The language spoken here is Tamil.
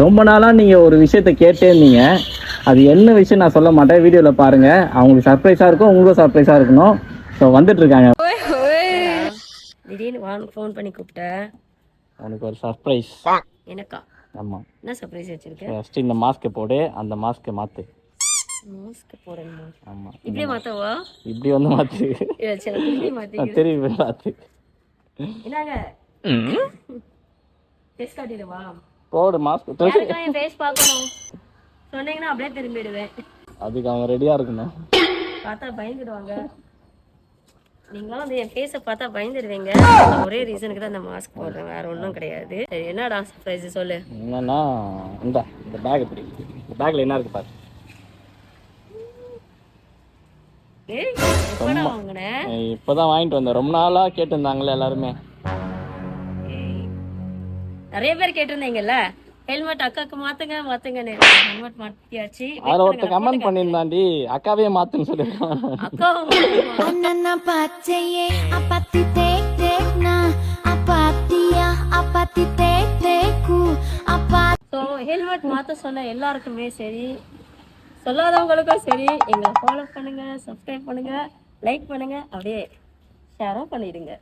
ரொம்ப நாளா நீங்க ஒரு விஷயத்த கேட்டே இருந்தீங்க. அது என்ன விஷயம் நான் சொல்ல மாட்டேன். வீடியோல பாருங்க. அவங்களுக்கு சர்ப்ரைஸா இருக்கும், உங்களுக்கும் சர்ப்ரைஸா இருக்கணும். ஸோ வந்துட்டு இருக்காங்க. திடீர்னு வான்னு ஃபோன் பண்ணி கூப்பிட்டேன். அவனுக்கு ஒரு சர்ப்ரைஸ். எனக்கா? ஆமா. என்ன சர்ப்ரைஸ் வச்சிருக்கேன்? ஃபர்ஸ்ட் இந்த மாஸ்க்கை போடு, அந்த மாஸ்க்கை மாத்து. மாஸ்க் போடணுமா? ஆமா. இப்படியே மாத்தவா? இப்படி வந்து மாத்து. சரி திருப்பி மாத்தி. திருப்பி மாத்து. என்னங்க? ஃபேஸ் காட்டிடவா? போடு மாஸ்க். யாருக்கா என் ஃபேஸ் பார்க்கணும் சொன்னீங்கன்னா அப்படியே திரும்பிடுவேன். அதுக்கு அவங்க ரெடியா இருக்கணும். பார்த்தா பயந்துடுவாங்க. நீங்களும் வந்து என் ஃபேஸை பார்த்தா பயந்துடுவீங்க. ஒரே ரீசனுக்கு தான் இந்த மாஸ்க் போடுறேன், வேற ஒன்றும் கிடையாது. சரி என்னடா சர்ப்ரைஸ் சொல்லு. என்னன்னா இந்த பேக் எப்படி, இந்த பேக்ல என்ன இருக்கு பாரு. எப்படா வாங்கினேன்? இப்பதான் வாங்கிட்டு வந்தேன். ரொம்ப நாளா கேட்டிருந்தாங்களே எல்லாருமே. நிறைய பேர் கேட்டிருந்தீங்கல்ல ஹெல்மெட் அக்காக்கு மாத்துங்க மாத்துங்கன்னு. ஹெல்மெட் மாத்தியாச்சு. அதுல ஒருத்த கமெண்ட் பண்ணிருந்தாண்டி அக்காவே மாத்துன்னு சொல்லிருக்கான். அக்காவும் ஹெல்மெட் மாத்த சொன்ன எல்லாருக்குமே சரி, சொல்லாதவங்களுக்கும் சரி, எங்களை ஃபாலோ பண்ணுங்க, சப்ஸ்கிரைப் பண்ணுங்க, லைக் பண்ணுங்க, அப்படியே ஷேரும் பண்ணிடுங்க.